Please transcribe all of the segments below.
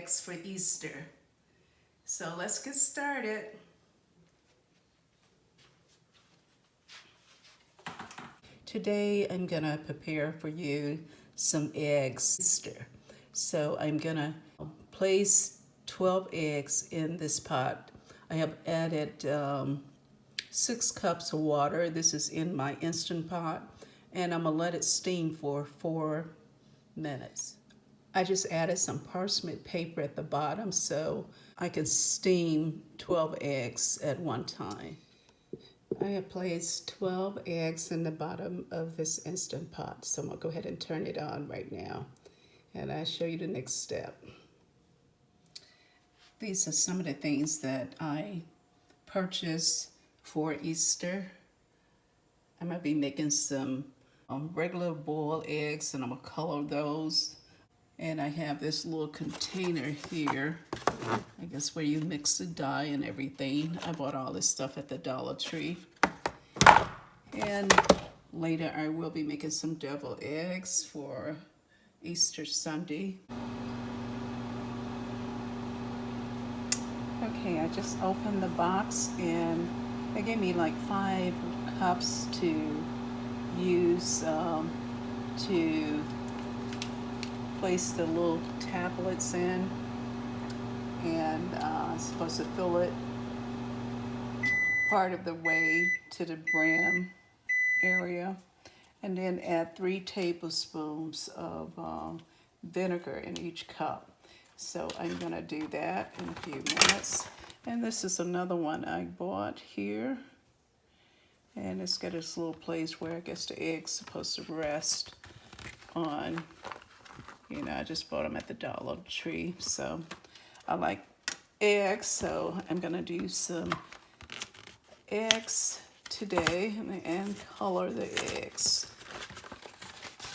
eggs for Easter. So let's get started. Today I'm gonna prepare for you some eggs Easter. So I'm gonna place 12 eggs in this pot. I have added 6 cups of water. This is in my Instant Pot, and I'm gonna let it steam for 4 minutes. I just added some parchment paper at the bottom so I can steam 12 eggs at one time. I have placed 12 eggs in the bottom of this Instant Pot, so I'm gonna go ahead and turn it on right now, and I'll show you the next step. These are some of the things that I purchased for Easter. I'm gonna be making some regular boiled eggs, and I'm gonna color those. And I have this little container here, I guess where you mix the dye and everything. I bought all this stuff at the Dollar Tree. And later I will be making some deviled eggs for Easter Sunday. Okay, I just opened the box and they gave me like 5 cups to use to place the little tablets in, and I'm supposed to fill it part of the way to the brim area, and then add 3 tablespoons of vinegar in each cup. So I'm gonna do that in a few minutes. And this is another one I bought here, and it's got this little place where I guess the egg's supposed to rest on. You know, I just bought them at the Dollar Tree, so I like eggs, so I'm gonna do some eggs today and color the eggs.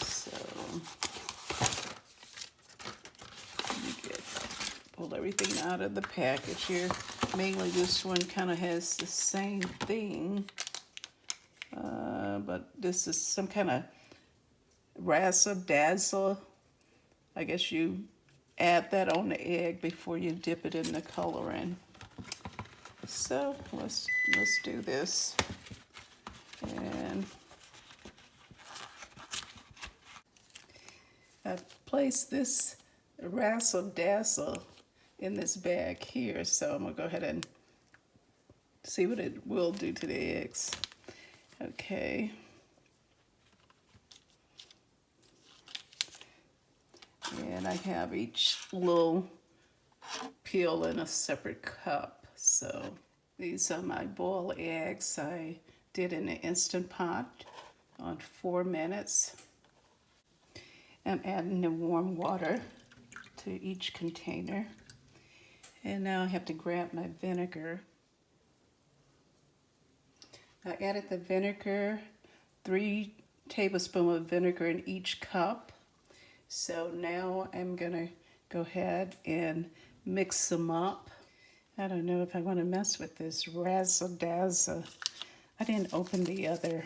So pull everything out of the package here. Mainly this one kind of has the same thing, but this is some kind of razzle-dazzle. I guess you add that on the egg before you dip it in the coloring. So let's do this. And I've placed this razzle-dazzle in this bag here, so I'm gonna go ahead and see what it will do to the eggs. Okay. And I have each little peel in a separate cup. So these are my boiled eggs. I did in an Instant Pot on 4 minutes. I'm adding the warm water to each container. And now I have to grab my vinegar. I added the vinegar, 3 tablespoons of vinegar in each cup. So now I'm gonna go ahead and mix them up. I don't know if I want to mess with this razzle-dazzle. I didn't open the other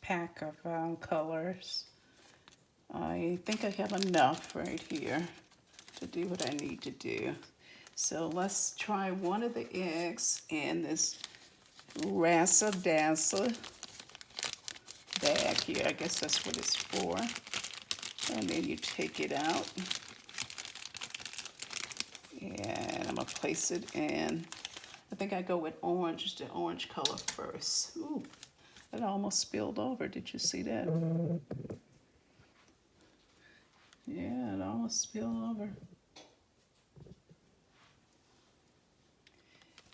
pack of colors. I think I have enough right here to do what I need to do. So let's try one of the eggs in this razzle-dazzle bag here. I guess that's what it's for. And then you take it out. And I'm gonna place it in. I think I go with orange, the orange color first. Ooh, it almost spilled over. Did you see that? Yeah, it almost spilled over.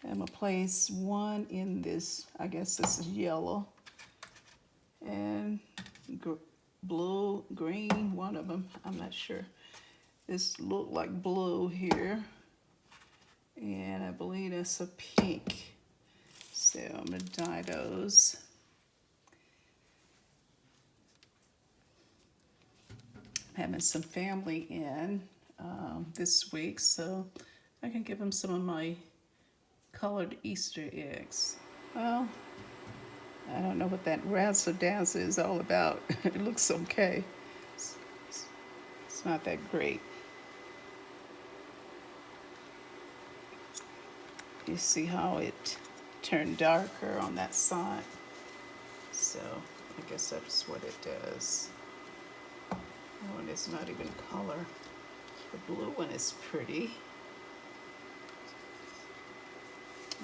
I'm gonna place one in this, I guess this is yellow, and blue, green, one of them, I'm not sure. This look like blue here, and I believe that's a pink. So I'm gonna dye those. I'm having some family in this week, so I can give them some of my colored Easter eggs. Well, I don't know what that razzle-dazzle is all about. It looks okay. So not that great. You see how it turned darker on that side? So I guess that's what it does. Oh, and it's not even color. The blue one is pretty.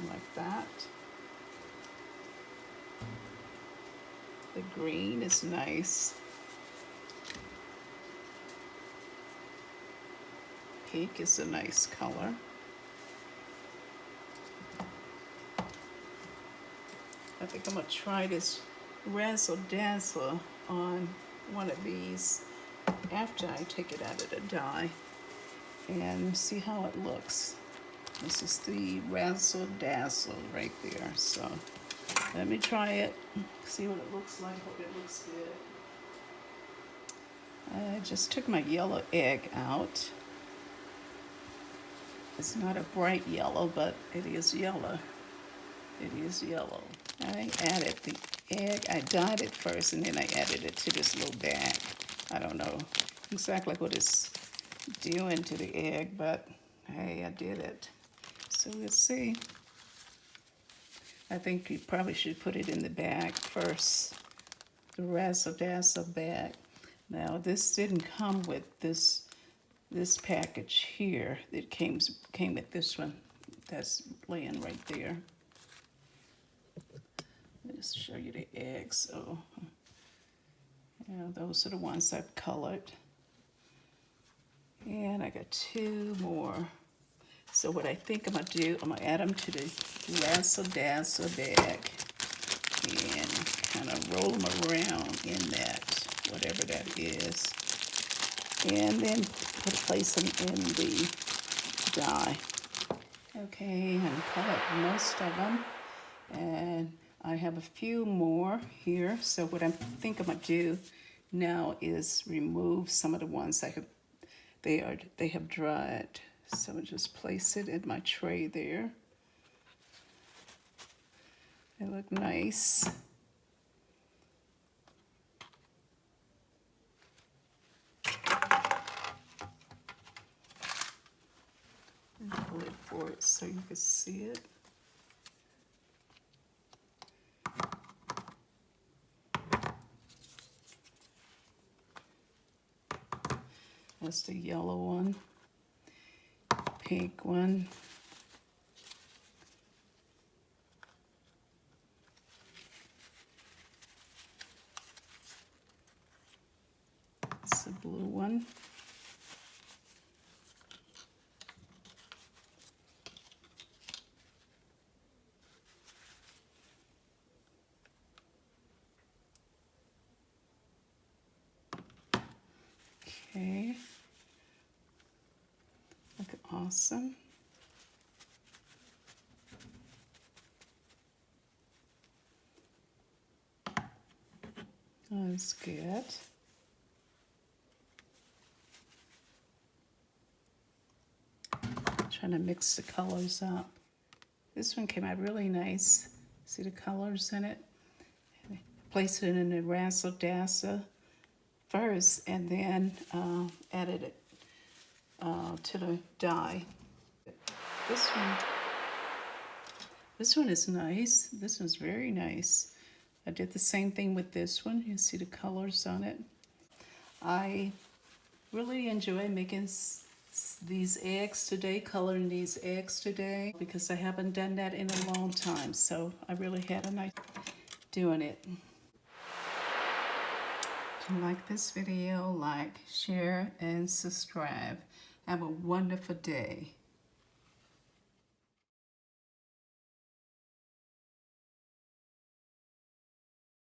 Like that. The green is nice. Pink is a nice color. I think I'm gonna try this Razzle Dazzle on one of these after I take it out of the dye and see how it looks. This is the Razzle Dazzle right there. So let me try it, see what it looks like. Hope it looks good. I just took my yellow egg out. It's not a bright yellow, but it is yellow. It is yellow. I added the egg. I dyed it first, and then I added it to this little bag. I don't know exactly what it's doing to the egg, but hey, I did it. So let's see. I think you probably should put it in the bag first, the Razzle Dazzle bag. Now, this didn't come with this package here. It came with this one that's laying right there. Let me just show you the eggs. So, yeah, those are the ones I've colored. And I got 2 more. So what I think I'm gonna do, I'm gonna add them to the Razzle Dazzle bag and kind of roll them around in that, whatever that is. And then place them in the dye. Okay, and colored most of them. And I have a few more here. So what I think I'm gonna do now is remove some of the ones they have dried. So I'll just place it in my tray there. They look nice. Pull it forward so you can see it. That's the yellow one, pink one, that's the blue one, okay, look awesome. That's good. Trying to mix the colors up. This one came out really nice. See the colors in it? Place it in the Razzle Dazzle first, and then added it to the dye. This one is nice. This one's very nice. I did the same thing with this one. You see the colors on it. I really enjoy making these eggs today, coloring these eggs today, because I haven't done that in a long time. So I really had a nice doing it. If you like this video, like, share, and subscribe. Have a wonderful day.